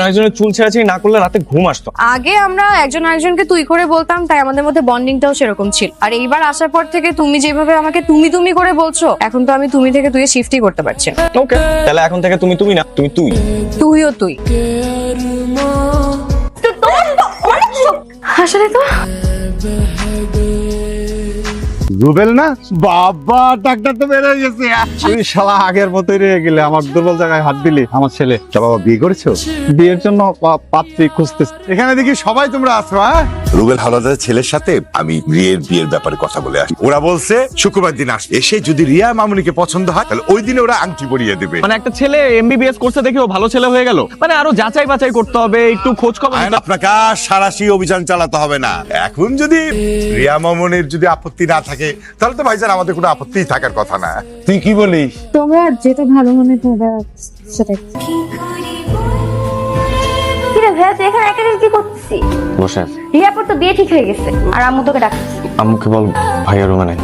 একজনের চুল ছেঁড়াছেড়ি না করলে রাতে ঘুম আসতো। আগে আমরা একজন আরেকজনকে তুই করে বলতাম, তাই আমাদের মধ্যে বন্ডিংটাও সেরকম ছিল। আর এইবার আসার পর থেকে তুমি যেভাবে আমাকে তুমি তুমি করে বলছো, এখন তো আমি তুমি থেকে তুই শিফটই করতে পারছি না। ওকে, তাহলে এখন থেকে তুমি তুমি না, তুমি তুই। তুইও তুই। আসলে তো রুবেল না বাবা, ডাক্তার তো বের হয়ে গেছে। তুই শালা আগের মতোই রয়ে গেলে, আমার দুর্বল জায়গায় হাত দিলি। আমার ছেলে তা বাবা বিয়ে করেছো? বিয়ের জন্য পাত্রী খুঁজতেছে। এখানে দেখি সবাই তোমরা আছো। হ্যাঁ, রুবেল হাওলাদারের ছেলের সাথে আমি বিয়ের ব্যাপারে কথা বলে আসি। ওরা বলছে শুক্রবার দিন আসবে, এসে যদি রিয়া মামুনিকে পছন্দ হয় তাহলে ওই দিনে ওরা আংটি পরিয়ে দেবে। মানে একটা ছেলে এমবিবিএস করছে দেখে ও ভালো ছেলে হয়ে গেল? মানে আরো যাচাই বাছাই করতে হবে, একটু খোঁজ খবর নিতে হবে। আপনাকে আর সারাশি অভিযান চালাতে হবে না। এখন যদি রিয়া মামুনির যদি আপত্তি না থাকে তাহলে তো ভাইজান আমাদের কোনো আপত্তি থাকার কথা না। তুই কি বলিস? তোমরা যেটা ভালো মনে করবে সেটাই। কিরে ভাইয়া, তুই এখানে একা কি করছিস? বসে আছি। রিয়াপুর তো বিয়ে ঠিক হয়ে গেছে, আর আম্মু তোকে ডাকছে। আম্মুকে বল ভাইয়া রুমানে।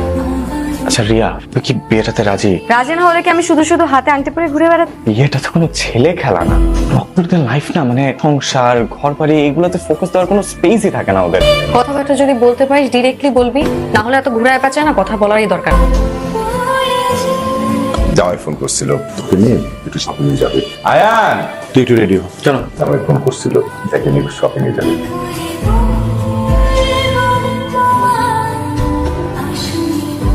আচ্ছা রিয়া, তুই কি বিয়েটাতে রাজি? রাজি না হলে কি আমি শুধু শুধু হাতে আংটি পরে ঘুরে বেড়াতে? বিয়েটা তো কোনো ছেলে খেলা না, ডক্টরদের লাইফ না। মানে সংসার, ঘর বাড়ি, এগুলোতে ফোকাস দেওয়ার কোনো স্পেসই থাকে না ওদের। কথাবার্তা যদি বলতে পারিস ডিরেক্টলি বলবি, না হলে এত ঘুরায় পেঁচায় না কথা বলারই দরকার। জামাই ফোন করছিল, তোকে নিয়ে একটু শপিং এ যাবে। আয়ান, তুই একটু রেডি হ। চলো। জামাই ফোন করছিল, তাকে নিয়ে শপিং এ যাবে।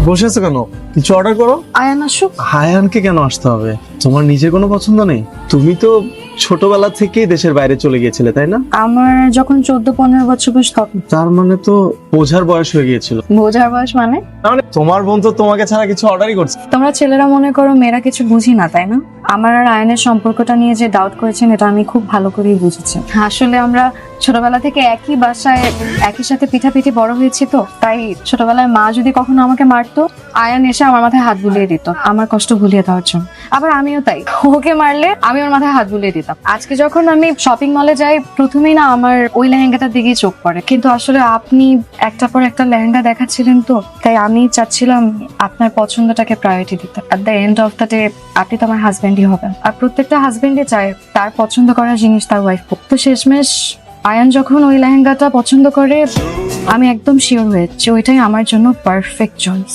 বসে আছো কেন? কিছু অর্ডার করো। আয়ান আসুক। হায়ানকে কেন আসতে হবে? তোমার নিজের কোনো পছন্দ নেই? তুমি তো ছোটবেলা থেকেই দেশের বাইরে চলে গিয়েছিলে, তাই না? আমার যখন 14-15 বছর বয়স তখন। তার মানে তো বোঝার বয়স হয়ে গিয়েছিল। বোঝার বয়স মানে? মানে তোমার বোন তো তোমাকে ছাড়া কিছু অর্ডারই করছে। তোমরা ছেলেরা মনে করো মেয়েরা কিছু বুঝি না, তাই না? আমার আর আয়নের সম্পর্কটা নিয়ে যে ডাউট করেছেন, এটা আমি খুব ভালো করেই বুঝেছি। আসলে আমরা ছোটবেলা থেকে একই বাসায় একই সাথে পিঠাপিঠি বড় হয়েছি, তো তাই ছোটবেলায় মা যদি কখনো আমাকে মারতো, আয়ান এসে আমার মাথায় হাত বুলিয়ে দিত আমার কষ্ট ভুলিয়ে দেওয়ার জন্য। আবার আমিও তাই, ওকে মারলে আমি ওর মাথায় হাত বুলিয়ে দিতাম। আজকে যখন আমি শপিং মলে যাই, প্রথমেই না আমার ওই লেহেঙ্গাটার দিকেই চোখ পড়ে। কিন্তু আসলে আপনি একটার পর একটা লেহেঙ্গা দেখাচ্ছিলেন, তো তাই আমি চাচ্ছিলাম আপনার পছন্দটাকে প্রায়োরিটি দিতে। At the end of the day আপনি তো আমার হাজবেন্ডই হবেন, আর প্রত্যেকটা হাজবেন্ডই চায় তার পছন্দ করার জিনিস তার ওয়াইফ হোক। তো শেষমেশ আয়ান যখন ওই লেহেঙ্গাটা পছন্দ করে, আমি একদম শিওর হয়েছি ওইটাই আমার জন্য পারফেক্ট চয়েস।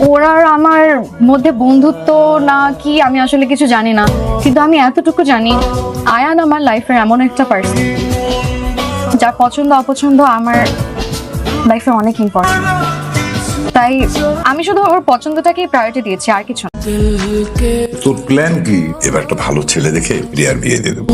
ওরা আর আমার মধ্যে বন্ধুত্ব না কি আমি আসলে কিছু জানি না, কিন্তু আমি এতটুকু জানি আয়ান আমার লাইফের এমন একটা পার্সন যার পছন্দ অপছন্দ আমার লাইফে অনেক ইম্পর্টেন্ট। তাই আমি শুধু ওর পছন্দটাকেই প্রায়োরিটি দিয়েছি, আর কিছু না। তোর প্ল্যান কি? এবার একটা ভালো ছেলে দেখে রিয়ার বিয়ে দিয়ে দেবো।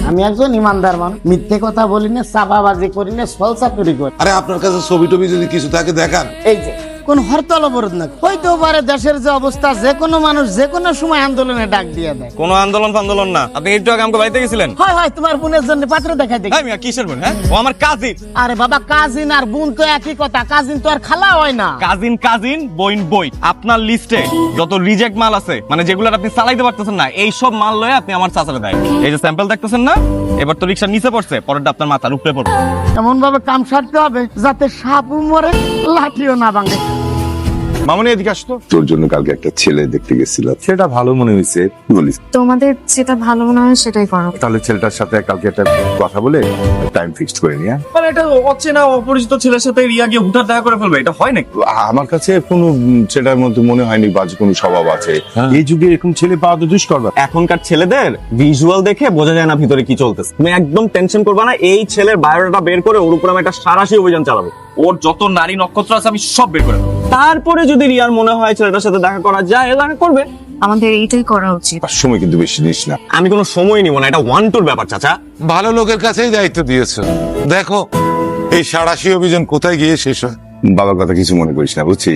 আমি একজন ইমানদার মানুষ, মিথ্যে কথা বলি না, চাপাবাজি করি না, সলসা তৈরি করি। আরে আপনার কাছে ছবি টবি যদি কিছু থাকে দেখান। এই যে কোন হরতাল অবরোধ না হইতেও পারে, দেশের যে অবস্থা, যে কোনো মানুষ যে কোনো সময় আন্দোলনে ডাক দিয়ে দেয়। কোনো আন্দোলন ফান্দোলন না। আপনি একটু আগে আমাকে বাড়িতে গেছিলেন। হয় হয় তোমার বোনের জন্য পাত্র দেখাই দেখি। আমি কিসের বোন? হ্যাঁ, ও আমার কাজিন। আরে বাবা, কাজিন আর বোন তো একই কথা, কাজিন তো আর খালা হয় না। কাজিন কাজিন, বইন বই। আপনার লিস্টে যত রিজেক্ট মাল আছে, মানে যেগুলো আপনি চালাইতে পারতেছেন না, এই সব মাল লয়ে আপনি আমার চাচারে দেয়। এই যে স্যাম্পল দেখতেছেন না, এবার তো রিক্সা নিচে পড়ছে, পরেরটা আপনার মাথার উপরে পড়বে। এমন ভাবে কাম সারতে হবে যাতে সাপও মরে, লাঠিও না ভাঙে। মামনি এদিকে আসতো। তোর জন্য কালকে একটা ছেলে দেখতে গেছিল, সেটা ভালো মনে হয়েছে বলিস। তোমাদের যেটা ভালো মনে হয় সেটাই করো। তাহলে ছেলেটার সাথে কালকে একটা কথা বলে টাইম ফিক্সড করে নিয়ে। মানে এটা অচেনা অপরিচিত ছেলের সাথে রিয়া গিয়ে হুঠাৎ দেখা করে ফেলবে, এটা হয় নাকি? আমার কাছে কোনো ছেলেটার মধ্যে মনে হয়নি বাজে কোনো স্বভাব আছে। এই যুগে এরকম ছেলে পাওয়া তো দুষ্কর ব্যাপার। এখনকার ছেলেদের ভিজুয়াল দেখে বোঝা যায় না ভিতরে কি চলতেছে। তুমি একদম টেনশন করবে না, এই ছেলের বায়োডাটা বের করে ওর উপর আমি একটা সারাশি অভিযান চালাবো। ওর যত নারী নক্ষত্র আছে আমি সব বের করে দেবো। তারপরে যদি রিয়ার মনে হয় ছেলেটার সাথে দেখা করা যায়, দেখা করবে। আমাদের এইটাই করা উচিত। আর সময় কিন্তু বেশি নিস না। আমি কোনো সময় নিব না, এটা ওয়ান টুর ব্যাপার চাচা। ভালো লোকের কাছেই দায়িত্ব দিয়েছো, দেখো এই সারাশি অভিযান কোথায় গিয়ে শেষ হয়। বাবার কথা কিছু মনে করিস না, বুঝছিস?